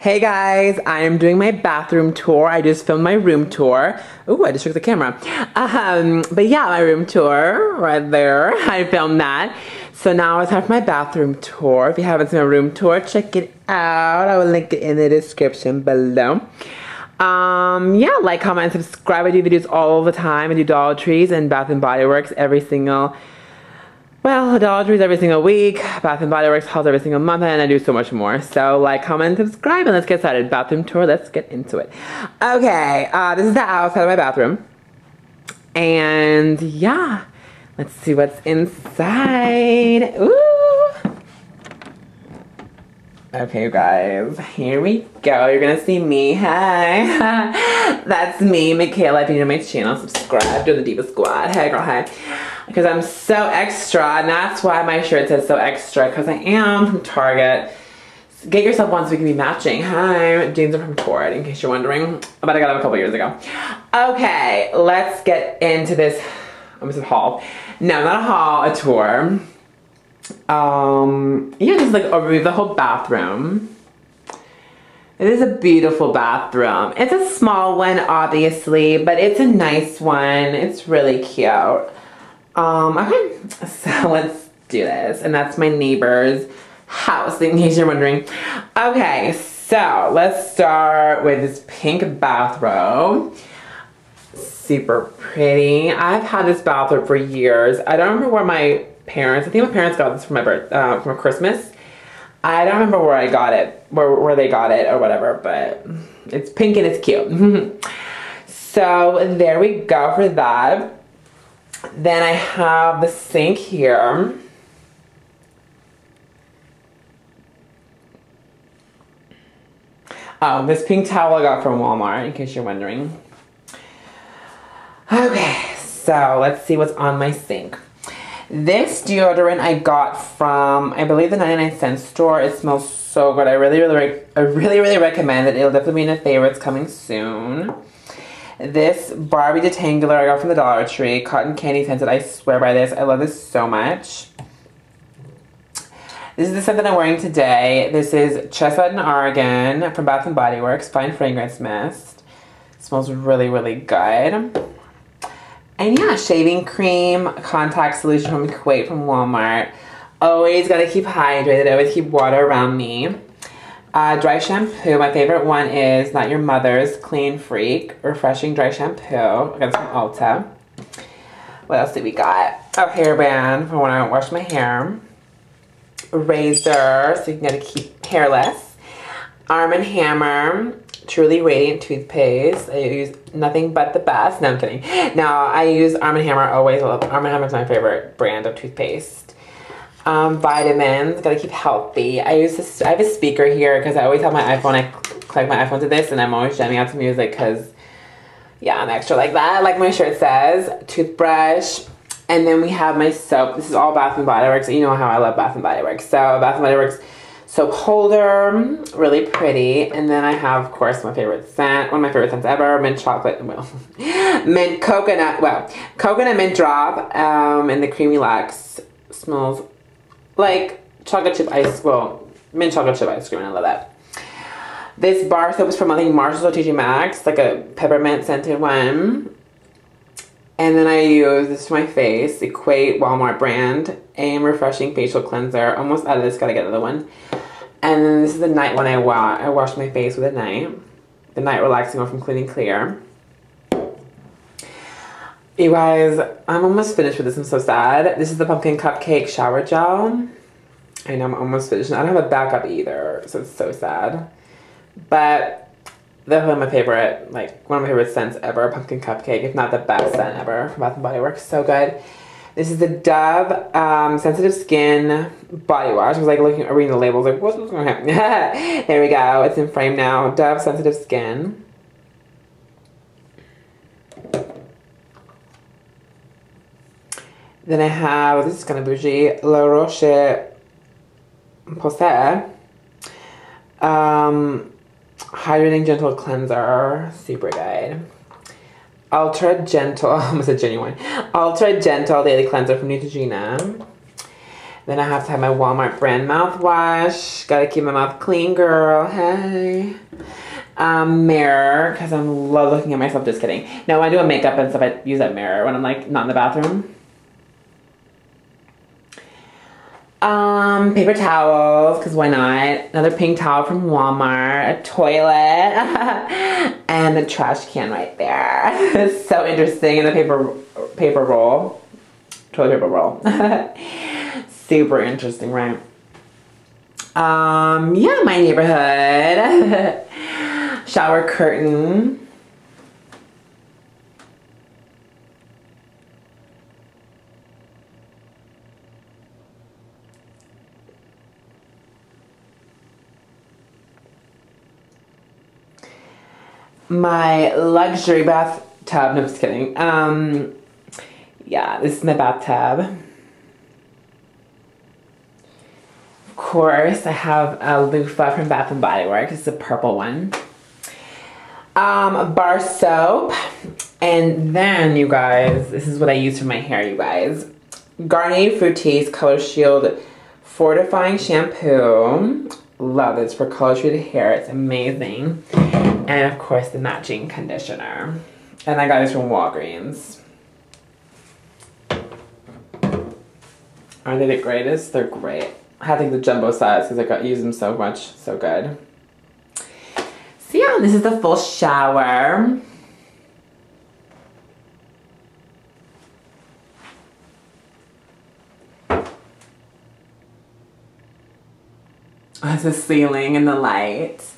Hey guys, I am doing my bathroom tour. I just filmed my room tour. Ooh, I just shook the camera. But yeah, my room tour right there. I filmed that. So now it's time for my bathroom tour. If you haven't seen my room tour, check it out. I will link it in the description below. Yeah, like, comment, and subscribe. I do videos all the time. I do Dollar Trees and Bath and Body Works every single, well, Dollar Trees every single week, Bath and Body Works hauls every single month, and I do so much more. So like, comment, and subscribe, and let's get started. Bathroom tour, let's get into it. Okay, this is the outside of my bathroom. And yeah, let's see what's inside. Ooh. Okay, you guys, here we go. You're gonna see me. Hi. That's me, Michaela. If you're new to my channel, subscribe, do the Diva Squad. Hey girl, hi. Because I'm so extra, and that's why my shirt says so extra, because I am from Target. Get yourself one so we can be matching. Hi, jeans are from Torrid, in case you're wondering, but I got them a couple years ago. Okay, let's get into this. I almost said haul. No, not a haul, a tour. Yeah, just like overview the whole bathroom. It is a beautiful bathroom. It's a small one, obviously, but it's a nice one. It's really cute. Okay, so let's do this. And that's my neighbor's house, in case you're wondering. Okay, so let's start with this pink bathrobe. Super pretty. I've had this bathrobe for years. I don't remember where my parents, I think my parents got this for my for Christmas. I don't remember where I got it, where they got it or whatever, but it's pink and it's cute. So there we go for that. Then I have the sink here. Oh, this pink towel I got from Walmart, in case you're wondering. Okay, so let's see what's on my sink. This deodorant I got from, I believe, the 99-cent store. It smells so good. I really recommend it. It'll definitely be in the favorites coming soon. This Barbie detangler I got from the Dollar Tree. Cotton candy scented. I swear by this. I love this so much. This is the scent that I'm wearing today. This is Chestnut and Oregon from Bath and Body Works. Fine Fragrance Mist. It smells really good. And yeah, shaving cream, contact solution from Kuwait from Walmart. Always gotta keep hydrated. Always keep water around me. Dry shampoo. My favorite one is Not Your Mother's Clean Freak Refreshing Dry Shampoo. I got this from Ulta. What else did we got? Oh, hairband for when I wash my hair. Razor, so you can get to keep hairless. Arm & Hammer Truly Radiant Toothpaste. I use nothing but the best. No, I'm kidding. No, I use Arm & Hammer always. Arm & Hammer is my favorite brand of toothpaste. Vitamins, gotta keep healthy. I use this, I have a speaker here because I always have my iPhone, I connect my iPhone to this, and I'm always jamming out to music because, yeah, I'm extra like that, like my shirt says. Toothbrush, and then we have my soap. This is all Bath and Body Works, and you know how I love Bath and Body Works. So Bath and Body Works soap holder, really pretty. And then I have, of course, my favorite scent, one of my favorite scents ever, mint chocolate, well, mint coconut, well, coconut mint drop, and the Creamy Luxe smells like chocolate chip ice, well, mint chocolate chip ice cream, and I love that. This bar soap is from, I think, Marshalls or TJ Maxx, like a peppermint scented one. And then I use this for my face, Equate Walmart brand, AM Refreshing Facial Cleanser. Almost out of this, gotta get another one. And then this is the night one I wash my face with at night. The night relaxing one from Clean and Clear. You guys, I'm almost finished with this. I'm so sad. This is the Pumpkin Cupcake Shower Gel. I know I'm almost finished. I don't have a backup either, so it's so sad. But definitely my favorite, like one of my favorite scents ever, Pumpkin Cupcake, if not the best scent ever from Bath & Body Works. So good. This is the Dove Sensitive Skin Body Wash. I was like reading the labels, like, what's going on? There we go. It's in frame now. Dove Sensitive Skin. Then I have, this is kind of bougie, La Roche Posay. Hydrating Gentle Cleanser. Super good. Ultra Gentle, almost a genuine. Ultra Gentle Daily Cleanser from Neutrogena. Then I have to have my Walmart brand mouthwash. Gotta keep my mouth clean, girl. Hey. Mirror, because I love looking at myself. Just kidding. No, when I do a makeup and stuff, I use that mirror when I'm like not in the bathroom. Paper towels, because why not? Another pink towel from Walmart, a toilet, and the trash can right there. It's so interesting. And the paper roll, toilet paper roll. Super interesting, right? Yeah, my neighborhood. Shower curtain. My luxury bathtub. No, just kidding. Yeah, this is my bathtub. Of course, I have a loofah from Bath and Body Works. It's a purple one. Bar soap. And then, you guys, this is what I use for my hair, you guys. Garnier Fructis Color Shield Fortifying Shampoo. Love this for color treated hair. It's amazing. And of course the matching conditioner. And I got this from Walgreens. Aren't they the greatest? They're great. I had to take the jumbo size because I use them so much. So good. So yeah, this is the full shower. That's the ceiling and the lights.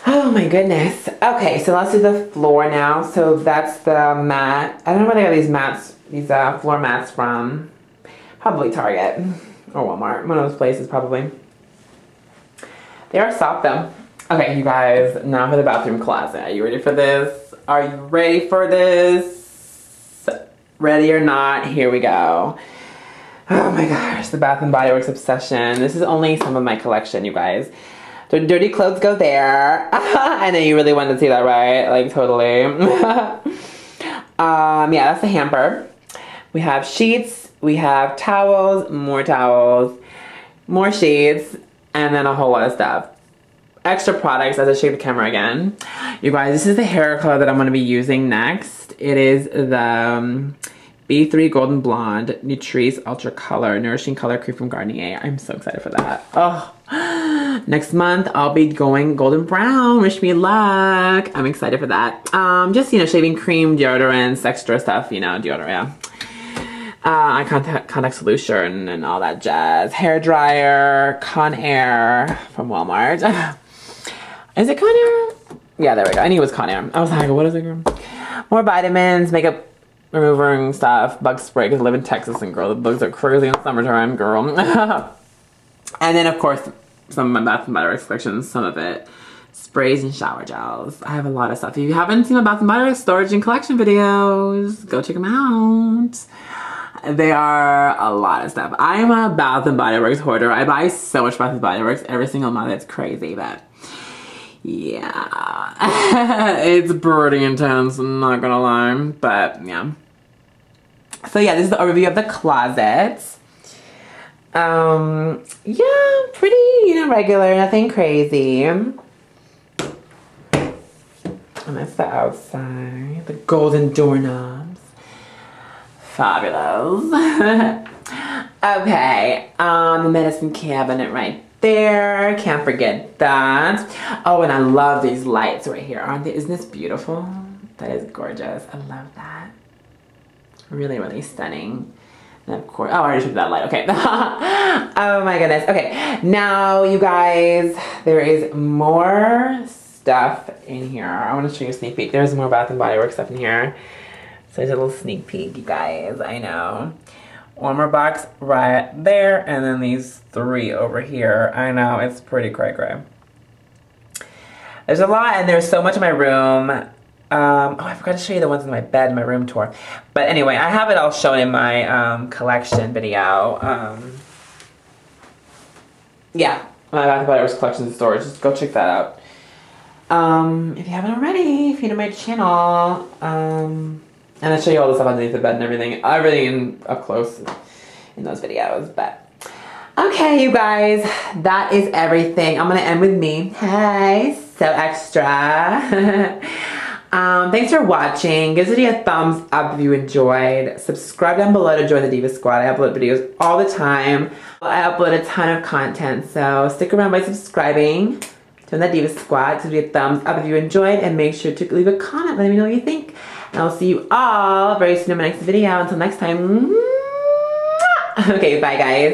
Oh my goodness. Okay, so let's do the floor now. So that's the mat. I don't know where they got these mats, these floor mats from. Probably Target or Walmart. One of those places probably. They are soft though. Okay, you guys, now for the bathroom closet. Are you ready for this? Are you ready for this? Ready or not, here we go. Oh my gosh, the Bath and Body Works obsession. This is only some of my collection, you guys. The dirty clothes go there. I know you really wanted to see that, right? Like, totally. Yeah, that's the hamper. We have sheets, we have towels, more sheets, and then a whole lot of stuff. Extra products as I shake the camera again. You guys, this is the hair color that I'm going to be using next. It is the B3 Golden Blonde Nutrice Ultra Color Nourishing Color Cream from Garnier. I'm so excited for that. Oh, next month I'll be going golden brown. Wish me luck. I'm excited for that. Just, you know, shaving cream, deodorants, extra stuff, you know, deodorant. Contact solution and all that jazz. Hair dryer, Conair from Walmart. Is it Conair? Yeah, there we go. I knew it was Conair. I was like, what is it, girl? More vitamins, makeup remover and stuff, bug spray, because I live in Texas and girl, the bugs are crazy in summertime, girl. And then of course, some of my Bath and Body Works collections, some of it, sprays and shower gels. I have a lot of stuff. If you haven't seen my Bath and Body Works storage and collection videos, go check them out. They are a lot of stuff. I'm a Bath and Body Works hoarder. I buy so much Bath and Body Works every single month. It's crazy, but yeah, it's pretty intense, I'm not gonna lie, but yeah. So yeah, this is the overview of the closet. Yeah, pretty, you know, regular, nothing crazy. And that's the outside, the golden doorknobs. Fabulous. Okay, the medicine cabinet right there. Can't forget that. Oh, and I love these lights right here. Aren't they? Isn't this beautiful? That is gorgeous. I love that. Really, really stunning. And of course, oh, I already showed that light. Okay. Oh my goodness. Okay, now you guys, there is more stuff in here. I want to show you a sneak peek. There's more Bath and Body Works stuff in here. So there's a little sneak peek, you guys. I know. Warmer box right there, and then these three over here. I know, it's pretty cray-cray. There's a lot, and there's so much in my room. Oh, I forgot to show you the ones in my bed, my room tour. But anyway, I have it all shown in my collection video. Yeah, my Bath & Body Works collection storage. Just go check that out. If you haven't already, if you're new to my channel, and I'll show you all the stuff underneath the bed and everything. Everything in up close. in those videos. But okay, you guys, that is everything. I'm gonna end with me. Hey, so extra. Thanks for watching. Give this video a thumbs up if you enjoyed. Subscribe down below to join the Diva Squad. I upload videos all the time. I upload a ton of content, so stick around by subscribing. Join the Diva Squad. Give it a thumbs up if you enjoyed, and make sure to leave a comment. Let me know what you think. And I'll see you all very soon in my next video. Until next time. Okay, bye guys.